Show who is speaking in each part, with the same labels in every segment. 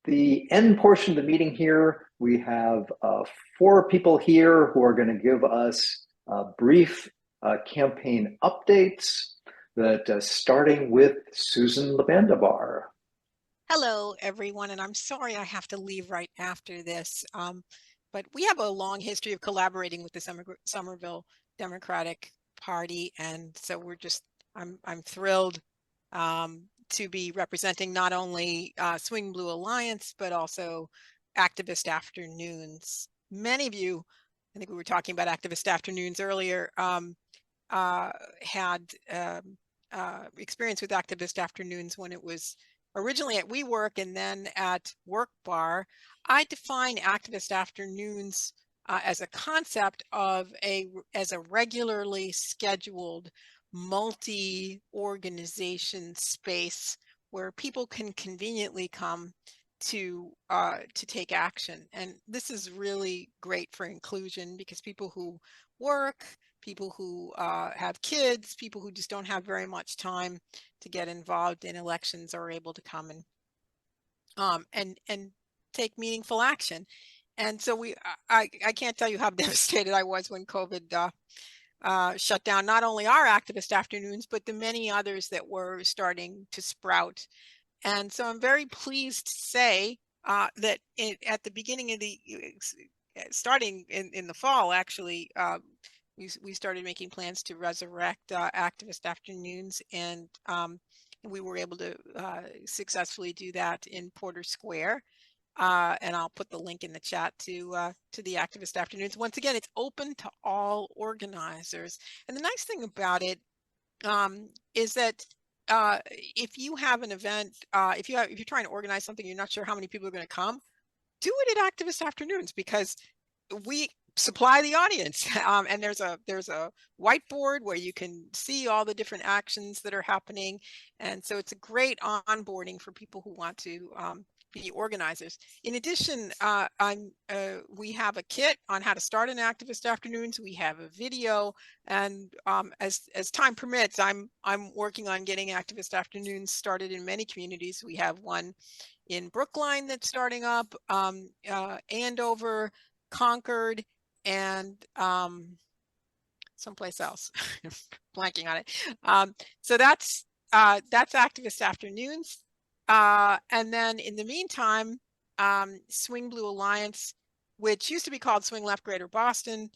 Speaker 1: the end portion of the meeting here, we have 4 people here who are going to give us brief campaign updates, starting with Susan Labandibar.
Speaker 2: Hello, everyone, and I'm sorry I have to leave right after this, but we have a long history of collaborating with the Somerville Democratic Party, and so I'm thrilled to be representing not only Swing Blue Alliance, but also Activist Afternoons. Many of you, I think we were talking about Activist Afternoons earlier, had experience with Activist Afternoons when it was originally at WeWork and then at Work Bar. I define Activist Afternoons as a concept of as a regularly scheduled multi-organization space where people can conveniently come to take action. And this is really great for inclusion because people who work, people who have kids, people who just don't have very much time to get involved in elections are able to come and take meaningful action. And so I can't tell you how devastated I was when COVID shut down not only our Activist Afternoons, but the many others that were starting to sprout. And so I'm very pleased to say that at the beginning of starting in the fall, actually, we started making plans to resurrect Activist Afternoons, and we were able to successfully do that in Porter Square. And I'll put the link in the chat to the Activist Afternoons. Once again, it's open to all organizers. And the nice thing about it is that if you have an event, if you're trying to organize something, you're not sure how many people are going to come, do it at Activist Afternoons because we supply the audience, and there's a whiteboard where you can see all the different actions that are happening, and so it's a great onboarding for people who want to be organizers. In addition, we have a kit on how to start an Activist Afternoons. We have a video, and as time permits, I'm working on getting Activist Afternoons started in many communities. We have one in Brookline that's starting up, Andover, Concord, and someplace else. Blanking on it. So that's Activist Afternoons. And then in the meantime, Swing Blue Alliance, which used to be called Swing Left Greater Boston,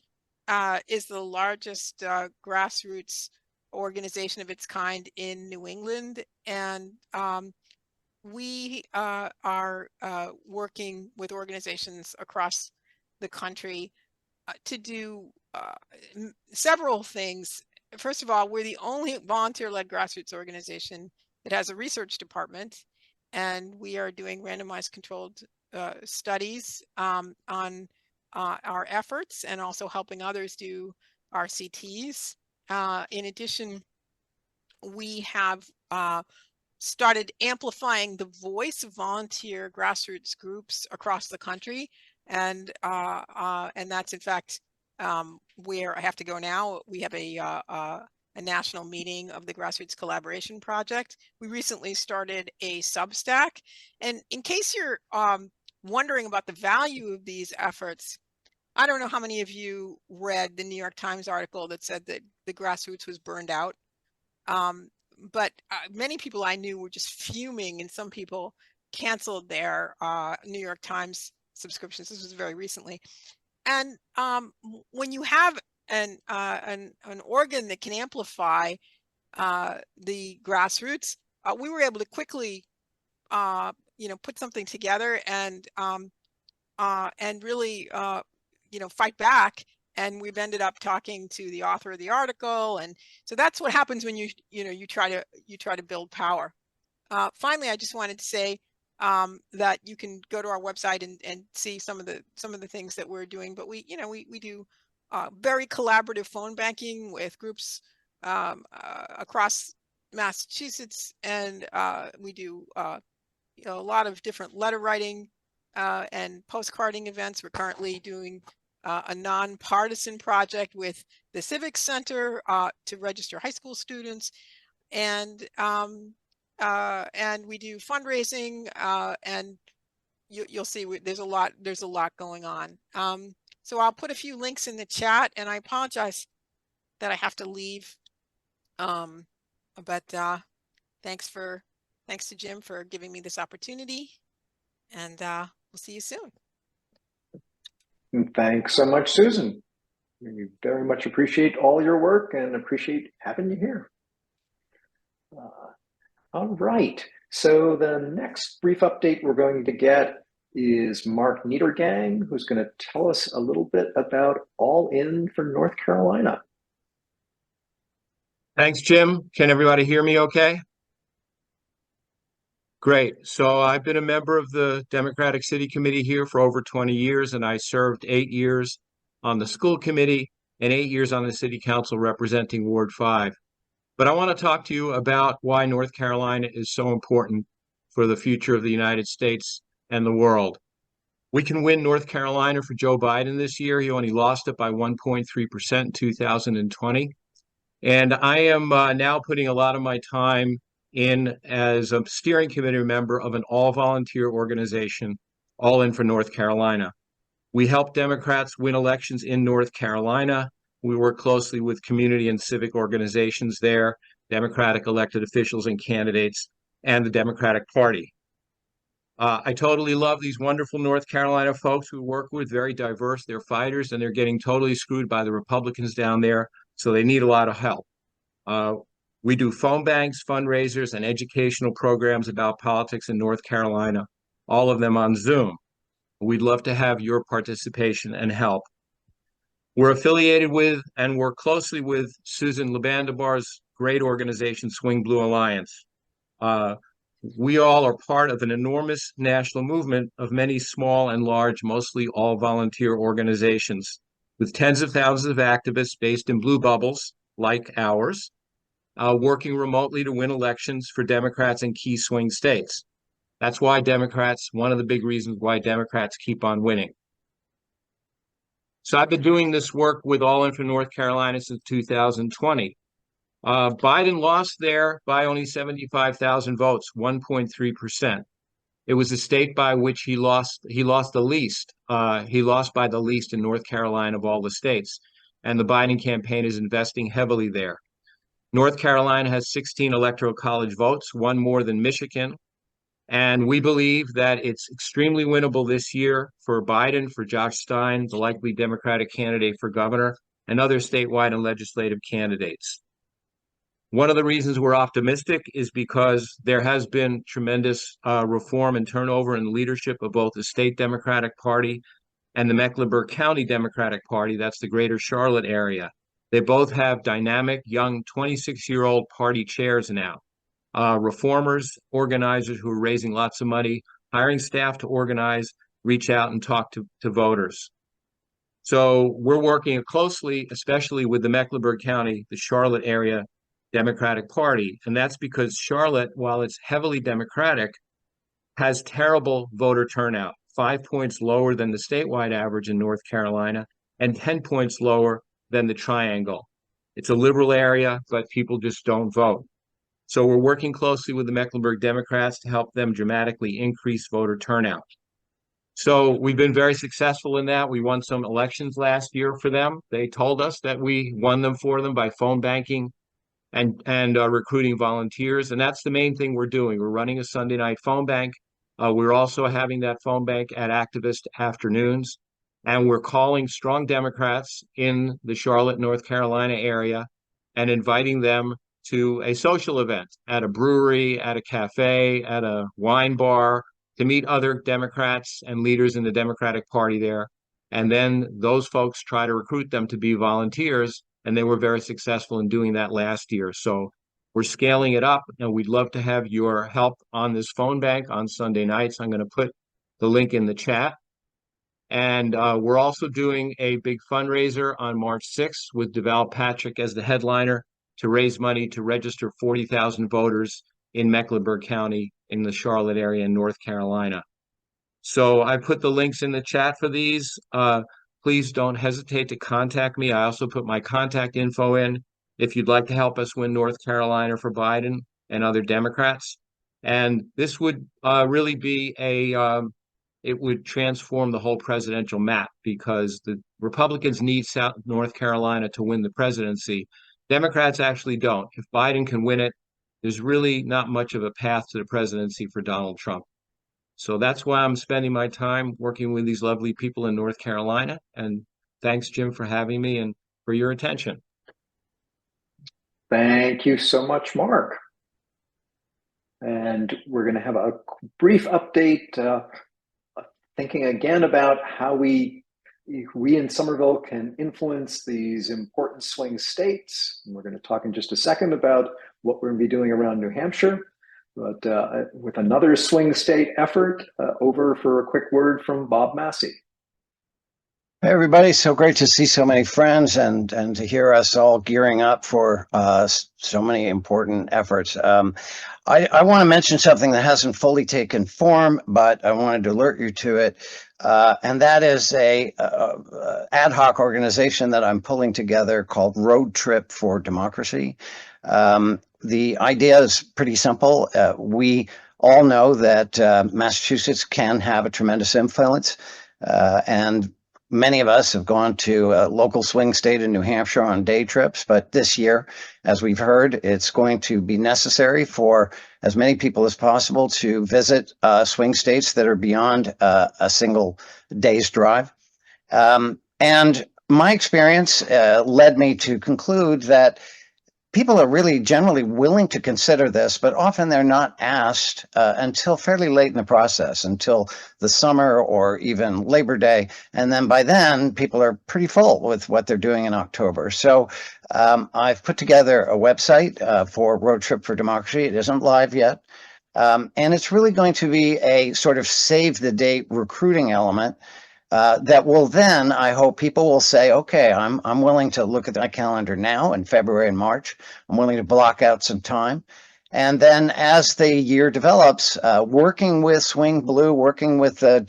Speaker 2: is the largest grassroots organization of its kind in New England. And we are working with organizations across the country to do several things. First of all, we're the only volunteer-led grassroots organization that has a research department, and we are doing randomized controlled studies on our efforts and also helping others do RCTs. In addition, we have started amplifying the voice of volunteer grassroots groups across the country. And that's in fact where I have to go now. We have a national meeting of the Grassroots Collaboration Project. We recently started a Substack. And in case you're wondering about the value of these efforts, I don't know how many of you read the New York Times article that said that the grassroots was burned out. But many people I knew were just fuming, and some people canceled their New York Times subscriptions. This was very recently. And when you have an organ that can amplify the grassroots, we were able to quickly, put something together and really, fight back. And we've ended up talking to the author of the article, and so that's what happens when you try to build power. Finally, I just wanted to say that you can go to our website and see some of the things that we're doing. But we do very collaborative phone banking with groups across Massachusetts, and we do a lot of different letter writing and postcarding events. We're currently doing a nonpartisan project with the Civic Center to register high school students. And and we do fundraising, and you'll see there's a lot going on. So I'll put a few links in the chat, and I apologize that I have to leave. But thanks to Jim for giving me this opportunity, and we'll see you soon.
Speaker 1: Thanks so much, Susan. We very much appreciate all your work and appreciate having you here. All right, so the next brief update we're going to get is Mark Niedergang, who's going to tell us a little bit about All In for North Carolina.
Speaker 3: Thanks, Jim. Can everybody hear me okay? Great. So I've been a member of the Democratic City Committee here for over 20 years, and I served 8 years on the school committee and 8 years on the city council representing Ward 5. But I want to talk to you about why North Carolina is so important for the future of the United States and the world. We can win North Carolina for Joe Biden this year. He only lost it by 1.3% in 2020. And I am now putting a lot of my time in as a steering committee member of an all-volunteer organization, All In for North Carolina. We help Democrats win elections in North Carolina. We work closely with community and civic organizations there, Democratic elected officials and candidates, and the Democratic Party. I totally love these wonderful North Carolina folks we work with, very diverse. They're fighters, and they're getting totally screwed by the Republicans down there, so they need a lot of help. We do phone banks, fundraisers, and educational programs about politics in North Carolina, all of them on Zoom. We'd love to have your participation and help. We're affiliated with and work closely with Susan Labandibar's great organization, Swing Blue Alliance. We all are part of an enormous national movement of many small and large, mostly all volunteer organizations with tens of thousands of activists based in blue bubbles like ours, working remotely to win elections for Democrats in key swing states. That's why one of the big reasons why Democrats keep on winning. So I've been doing this work with All In for North Carolina since 2020. Biden lost there by only 75,000 votes, 1.3%. It was the state by which he lost the least. He lost by the least in North Carolina of all the states. And the Biden campaign is investing heavily there. North Carolina has 16 electoral college votes, one more than Michigan. And we believe that it's extremely winnable this year for Biden, for Josh Stein, the likely Democratic candidate for governor, and other statewide and legislative candidates. One of the reasons we're optimistic is because there has been tremendous reform and turnover in the leadership of both the state Democratic Party and the Mecklenburg County Democratic Party. That's the greater Charlotte area. They both have dynamic, young 26-year-old party chairs now. Reformers, organizers who are raising lots of money, hiring staff to organize, reach out and talk to voters. So we're working closely, especially with the Mecklenburg County, the Charlotte area Democratic Party. And that's because Charlotte, while it's heavily Democratic, has terrible voter turnout, 5 points lower than the statewide average in North Carolina and 10 points lower than the Triangle. It's a liberal area, but people just don't vote. So we're working closely with the Mecklenburg Democrats to help them dramatically increase voter turnout. So we've been very successful in that. We won some elections last year for them. They told us that we won them for them by phone banking and recruiting volunteers. And that's the main thing we're doing. We're running a Sunday night phone bank. We're also having that phone bank at activist afternoons. And we're calling strong Democrats in the Charlotte, North Carolina area and inviting them to a social event at a brewery, at a cafe, at a wine bar, to meet other Democrats and leaders in the Democratic Party there. And then those folks try to recruit them to be volunteers, and they were very successful in doing that last year. So we're scaling it up, and we'd love to have your help on this phone bank on Sunday nights. I'm going to put the link in the chat. And we're also doing a big fundraiser on March 6th with Deval Patrick as the headliner to raise money to register 40,000 voters in Mecklenburg County in the Charlotte area in North Carolina. So I put the links in the chat for these. Please don't hesitate to contact me. I also put my contact info in if you'd like to help us win North Carolina for Biden and other Democrats. And this would really be it would transform the whole presidential map because the Republicans need South North Carolina to win the presidency. Democrats actually don't. If Biden can win it, there's really not much of a path to the presidency for Donald Trump. So that's why I'm spending my time working with these lovely people in North Carolina. And thanks, Jim, for having me and for your attention.
Speaker 1: Thank you so much, Mark. And we're going to have a brief update, thinking again about how we in Somerville can influence these important swing states. And we're going to talk in just a second about what we're going to be doing around New Hampshire. But with another swing state effort, over for a quick word from Bob Massie.
Speaker 4: Hey everybody, so great to see so many friends and to hear us all gearing up for so many important efforts. I want to mention something that hasn't fully taken form, but I wanted to alert you to it. And that is a ad hoc organization that I'm pulling together called Road Trip for Democracy. The idea is pretty simple. We all know that Massachusetts can have a tremendous influence, and many of us have gone to a local swing state in New Hampshire on day trips, but this year, as we've heard, it's going to be necessary for as many people as possible to visit swing states that are beyond a single day's drive. And my experience led me to conclude that people are really generally willing to consider this, but often they're not asked until fairly late in the process, until the summer or even Labor Day. And then by then, people are pretty full with what they're doing in October. So I've put together a website for Road Trip for Democracy. It isn't live yet. And it's really going to be a sort of save the date recruiting element. That will then, I hope people will say, okay, I'm willing to look at my calendar now in February and March. I'm willing to block out some time. And then as the year develops, working with Swing Blue, working with the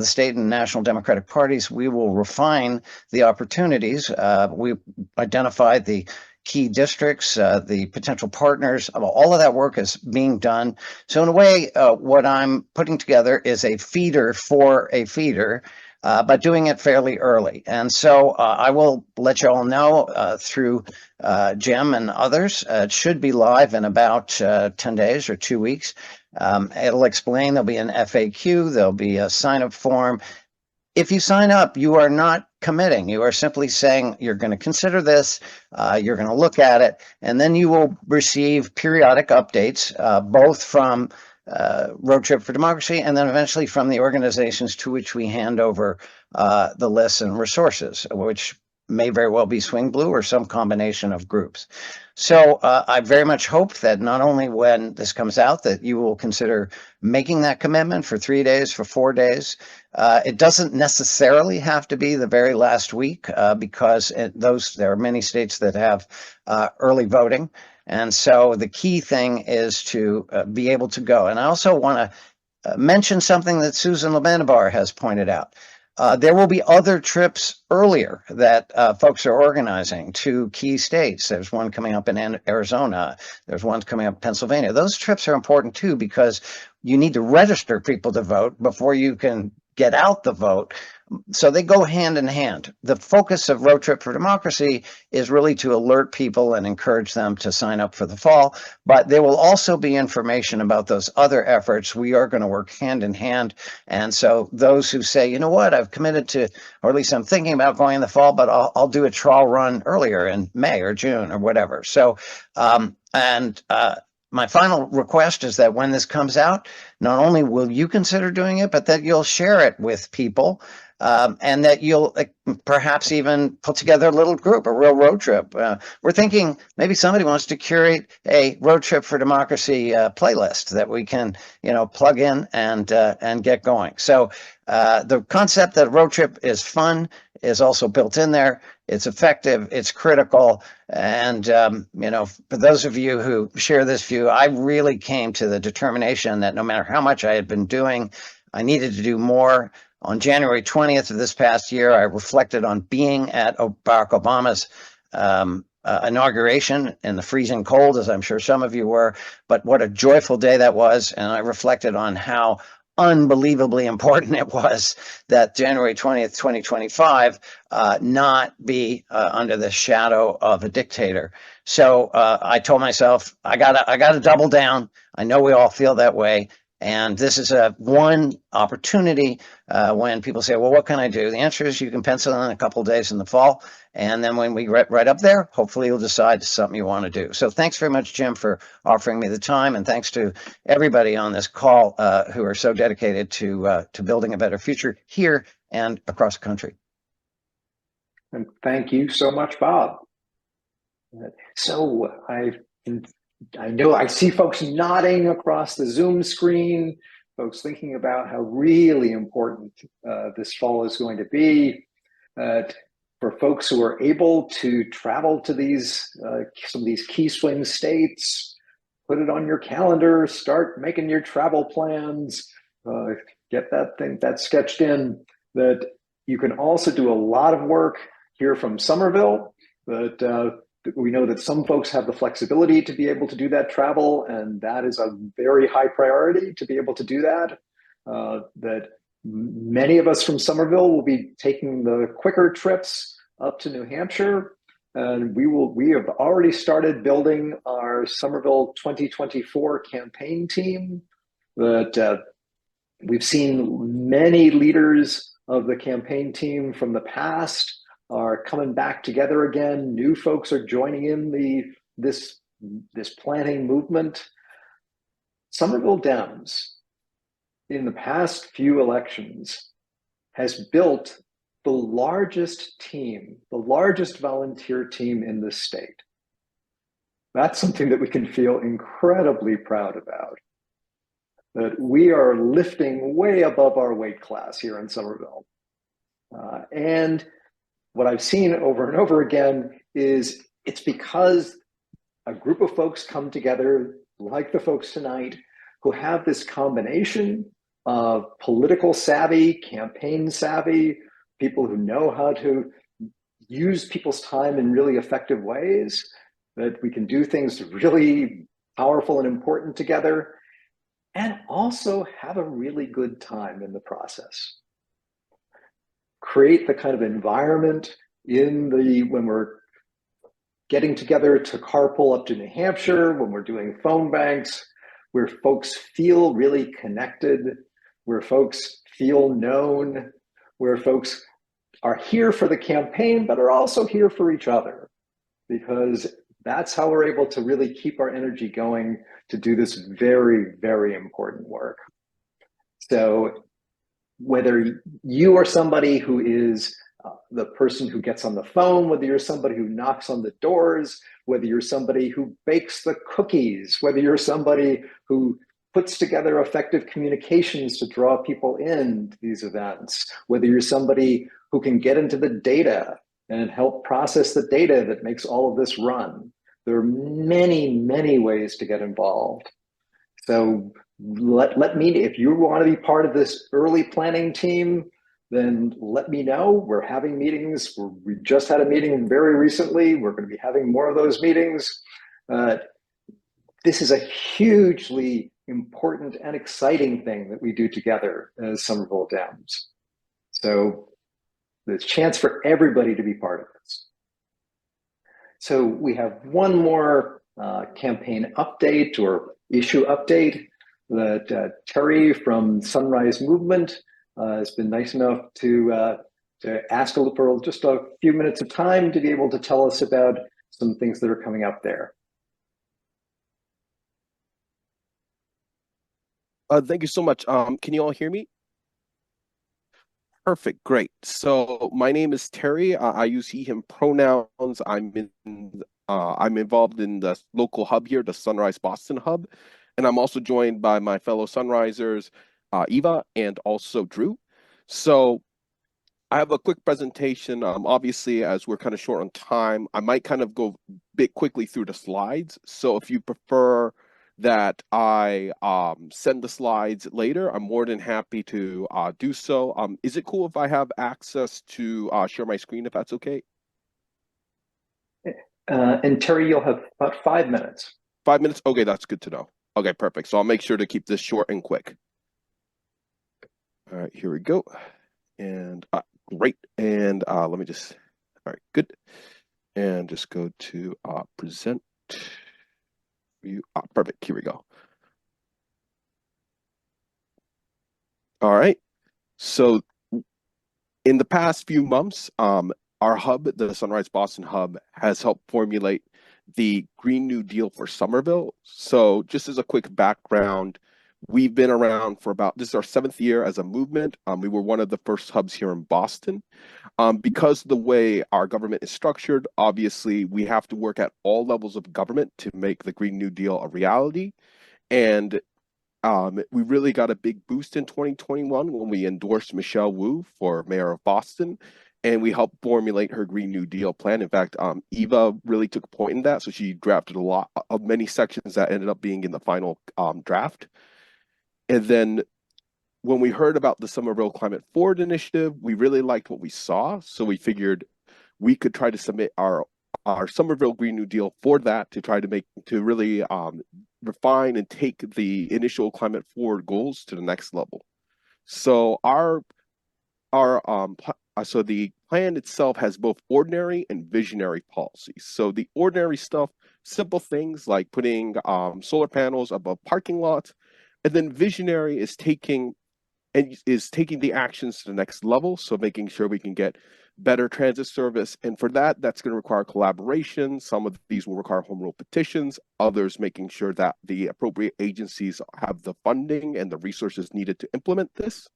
Speaker 4: state and national Democratic parties, we will refine the opportunities. We identified the key districts, the potential partners, all of that work is being done. So in a way, what I'm putting together is a feeder for a feeder, but doing it fairly early. And so I will let you all know through Jim and others. It should be live in about 10 days or 2 weeks. It'll explain, there'll be an FAQ, there'll be a sign-up form. If you sign up, you are not committing. You are simply saying you're going to consider this, you're going to look at it, and then you will receive periodic updates, both from Road Trip for Democracy and then eventually from the organizations to which we hand over the lists and resources, which may very well be Swing Blue or some combination of groups. So I very much hope that not only when this comes out that you will consider making that commitment for 3 days, for 4 days. It doesn't necessarily have to be the very last week because there are many states that have early voting. And so the key thing is to be able to go. And I also want to mention something that Susan Labandibar has pointed out. There will be other trips earlier that folks are organizing to key states. There's one coming up in Arizona. There's one coming up in Pennsylvania. Those trips are important too because you need to register people to vote before you can get out the vote. So they go hand in hand. The focus of Road Trip for Democracy is really to alert people and encourage them to sign up for the fall, but there will also be information about those other efforts. We are going to work hand in hand. And so those who say, you know what, I've committed to, or at least I'm thinking about going in the fall, but I'll do a trial run earlier in May or June or whatever. So, my final request is that when this comes out, not only will you consider doing it, but that you'll share it with people. And that you'll perhaps even put together a little group, a real road trip. We're thinking maybe somebody wants to curate a Road Trip for Democracy playlist that we can, plug in and get going. So the concept that road trip is fun is also built in there. It's effective. It's critical. And, for those of you who share this view, I really came to the determination that no matter how much I had been doing, I needed to do more. On January 20th of this past year, I reflected on being at Barack Obama's inauguration in the freezing cold, as I'm sure some of you were, but what a joyful day that was. And I reflected on how unbelievably important it was that January 20th, 2025 not be under the shadow of a dictator. So I told myself, I gotta double down. I know we all feel that way. And this is one opportunity when people say, well, what can I do? The answer is you can pencil in a couple of days in the fall. And then when we get right up there, hopefully you'll decide it's something you want to do. So thanks very much, Jim, for offering me the time. And thanks to everybody on this call who are so dedicated to building a better future here and across the country.
Speaker 1: And thank you so much, Bob. So I know I see folks nodding across the Zoom screen, folks thinking about how really important this fall is going to be. For folks who are able to travel to these some of these key swing states, put it on your calendar, start making your travel plans, get that sketched in. That you can also do a lot of work here from Somerville. That we know that some folks have the flexibility to be able to do that travel, and that is a very high priority to be able to do that. That many of us from Somerville will be taking the quicker trips up to New Hampshire, and we have already started building our Somerville 2024 campaign team. That we've seen many leaders of the campaign team from the past are coming back together again. New folks are joining in this planning movement. Somerville Dems, in the past few elections, has built the largest team, the largest volunteer team in the state. That's something that we can feel incredibly proud about. That we are lifting way above our weight class here in Somerville. And what I've seen over and over again is it's because a group of folks come together, like the folks tonight, who have this combination of political savvy, campaign savvy, people who know how to use people's time in really effective ways, that we can do things really powerful and important together, and also have a really good time in the process. Create the kind of environment when we're getting together to carpool up to New Hampshire, when we're doing phone banks, where folks feel really connected, where folks feel known, where folks are here for the campaign, but are also here for each other, because that's how we're able to really keep our energy going to do this very, very important work. So whether you are somebody who is the person who gets on the phone, whether you're somebody who knocks on the doors, whether you're somebody who bakes the cookies, whether you're somebody who puts together effective communications to draw people into these events, whether you're somebody who can get into the data and help process the data that makes all of this run. There are many, many ways to get involved. So let me, if you want to be part of this early planning team, then let me know. We're having meetings. We just had a meeting very recently. We're going to be having more of those meetings. This is a hugely important and exciting thing that we do together as Somerville Dems. So there's a chance for everybody to be part of this. So we have one more campaign update or issue update that Terry from Sunrise Movement has been nice enough to ask for just a few minutes of time to be able to tell us about some things that are coming up there.
Speaker 5: Thank you so much. Can you all hear me? Perfect, great. So my name is Terry. I use he, him pronouns. I'm involved in the local hub here, the Sunrise Boston hub. And I'm also joined by my fellow Sunrisers, Eva and also Drew. So I have a quick presentation. Obviously, as we're kind of short on time, I might kind of go a bit quickly through the slides. So if you prefer that I send the slides later, I'm more than happy to do so. Is it cool if I have access to share my screen, if that's okay?
Speaker 1: And Terry, you'll have about 5 minutes.
Speaker 5: 5 minutes? Okay, that's good to know. Okay, perfect. So I'll make sure to keep this short and quick. All right, here we go. And great. And let me just, all right, good. And just go to present view. Perfect. Here we go. All right. So in the past few months, our hub, the Sunrise Boston Hub, has helped formulate the Green New Deal for Somerville. So just as a quick background, we've been around for this is our 7th year as a movement. We were one of the first hubs here in Boston. Because the way our government is structured, obviously, we have to work at all levels of government to make the Green New Deal a reality. And we really got a big boost in 2021 when we endorsed Michelle Wu for mayor of Boston, and we helped formulate her Green New Deal plan. In fact, Eva really took point in that, so she drafted a lot of many sections that ended up being in the final draft. And then when we heard about the Somerville Climate Forward initiative, we really liked what we saw, so we figured we could try to submit our Somerville Green New Deal for that to really refine and take the initial climate forward goals to the next level. So so the plan itself has both ordinary and visionary policies. So the ordinary stuff, simple things like putting solar panels above parking lots, and then visionary is taking the actions to the next level. So making sure we can get better transit service. And for that, that's going to require collaboration. Some of these will require home rule petitions, others making sure that the appropriate agencies have the funding and the resources needed to implement this.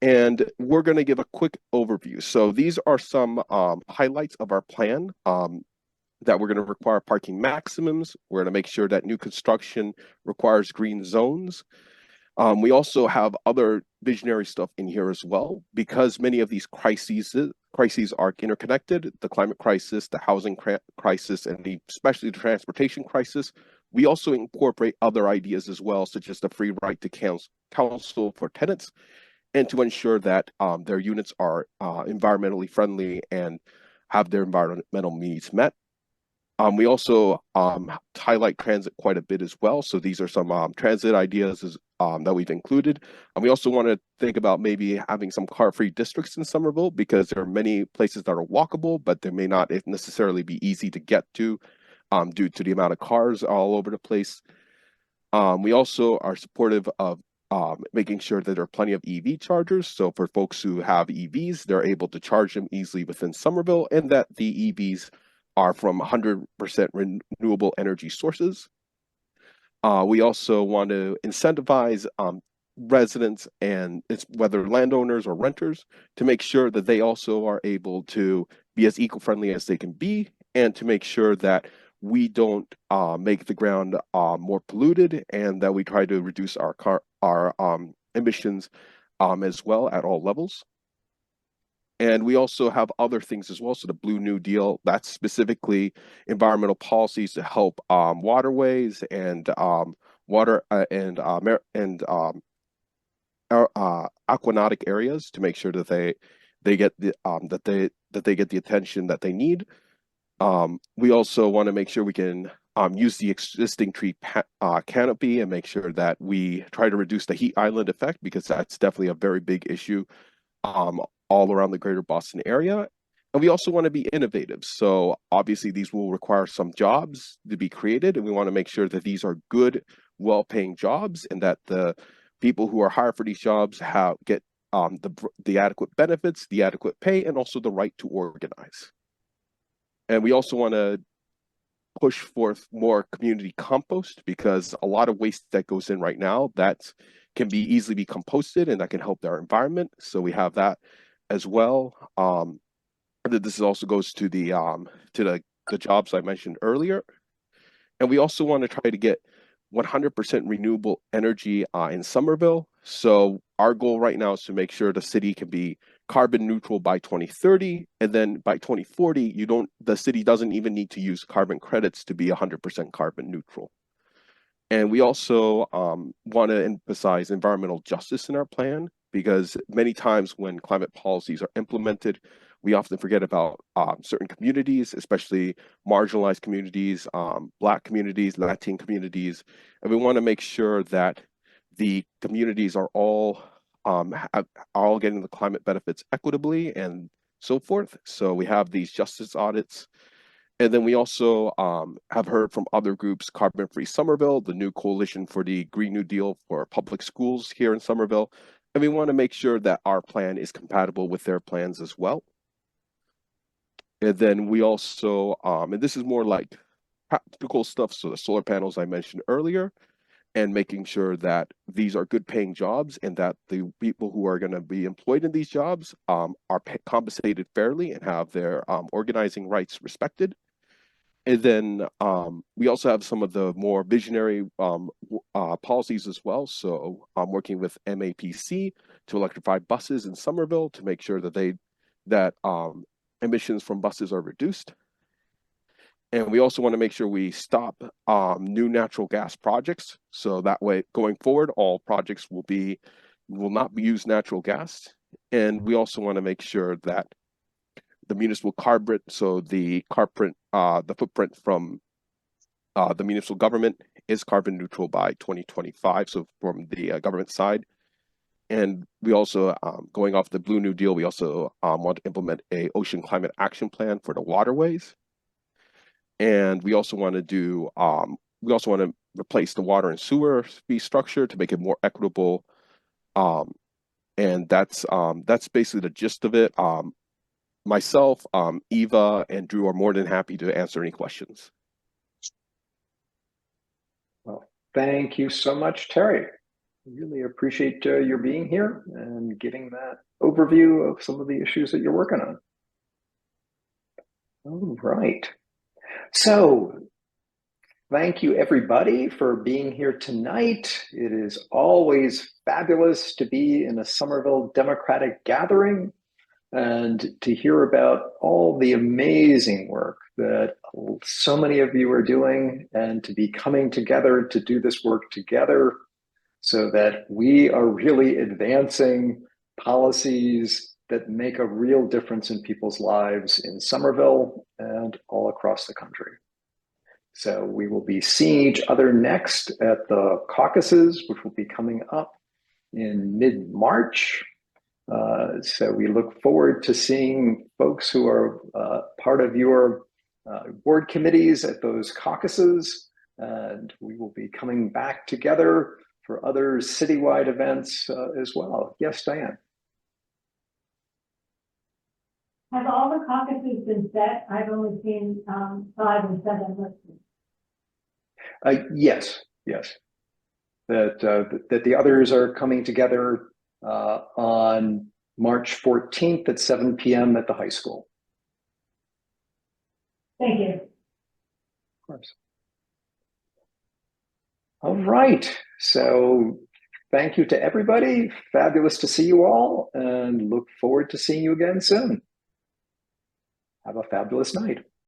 Speaker 5: And we're going to give a quick overview. So these are some highlights of our plan that we're going to require parking maximums. We're going to make sure that new construction requires green zones. We also have other visionary stuff in here as well, because many of these crises are interconnected, the climate crisis, the housing crisis, and especially the transportation crisis. We also incorporate other ideas as well, such as the free right to counsel for tenants, and to ensure that their units are environmentally friendly and have their environmental needs met. We also highlight transit quite a bit as well. So these are some transit ideas that we've included. And we also want to think about maybe having some car-free districts in Somerville, because there are many places that are walkable, but they may not necessarily be easy to get to due to the amount of cars all over the place. We also are supportive of making sure that there are plenty of EV chargers. So for folks who have EVs, they're able to charge them easily within Somerville, and that the EVs are from 100% renewable energy sources. We also want to incentivize residents, and it's whether landowners or renters, to make sure that they also are able to be as eco-friendly as they can be, and to make sure that we don't make the ground more polluted, and that we try to reduce our emissions as well at all levels. And we also have other things as well. So the Blue New Deal, that's specifically environmental policies to help waterways and aquatic areas, to make sure that they get the they get the attention that they need. We also want to make sure we can use the existing tree canopy and make sure that we try to reduce the heat island effect, because that's definitely a very big issue all around the greater Boston area. And we also want to be innovative. So obviously these will require some jobs to be created, and we want to make sure that these are good, well-paying jobs, and that the people who are hired for these jobs get the adequate benefits, the adequate pay, and also the right to organize. And we also want to push forth more community compost, because a lot of waste that goes in right now that can be easily be composted, and that can help our environment. So we have that as well. This also goes to the jobs I mentioned earlier. And we also want to try to get 100% renewable energy in Somerville. So our goal right now is to make sure the city can be carbon neutral by 2030, and then by 2040, the city doesn't even need to use carbon credits to be 100% carbon neutral. And we also want to emphasize environmental justice in our plan, because many times when climate policies are implemented, we often forget about certain communities, especially marginalized communities, Black communities, Latin communities, and we want to make sure that the communities are all getting the climate benefits equitably and so forth. So we have these justice audits. And then we also have heard from other groups, Carbon Free Somerville, the new coalition for the Green New Deal for public schools here in Somerville. And we want to make sure that our plan is compatible with their plans as well. And then we also, and this is more like practical stuff, so the solar panels I mentioned earlier, and making sure that these are good paying jobs and that the people who are going to be employed in these jobs are compensated fairly and have their organizing rights respected. And then we also have some of the more visionary policies as well. So I'm working with MAPC to electrify buses in Somerville to make sure that emissions from buses are reduced. And we also want to make sure we stop new natural gas projects. So that way, going forward, all projects will not use natural gas. And we also want to make sure that the municipal carbon, so the footprint from the municipal government is carbon neutral by 2025. So from the government side. And we also, going off the Blue New Deal, we also want to implement a ocean climate action plan for the waterways. And we also want to replace the water and sewer fee structure to make it more equitable. And that's basically the gist of it. Myself, Eva, and Drew are more than happy to answer any questions.
Speaker 1: Well, thank you so much, Terry. Really appreciate your being here and giving that overview of some of the issues that you're working on. All right. So thank you, everybody, for being here tonight. It is always fabulous to be in a Somerville Democratic gathering and to hear about all the amazing work that so many of you are doing, and to be coming together to do this work together so that we are really advancing policies that make a real difference in people's lives in Somerville and all across the country. So we will be seeing each other next at the caucuses, which will be coming up in mid-March. So we look forward to seeing folks who are part of your board committees at those caucuses. And we will be coming back together for other citywide events as well. Yes, Diane.
Speaker 6: Have all the caucuses been set? I've only seen 5 and 7 listed.
Speaker 1: Yes. That the others are coming together on March 14th at 7 p.m. at the high school.
Speaker 6: Thank you.
Speaker 1: Of course. All right. So thank you to everybody. Fabulous to see you all, and look forward to seeing you again soon. Have a fabulous night.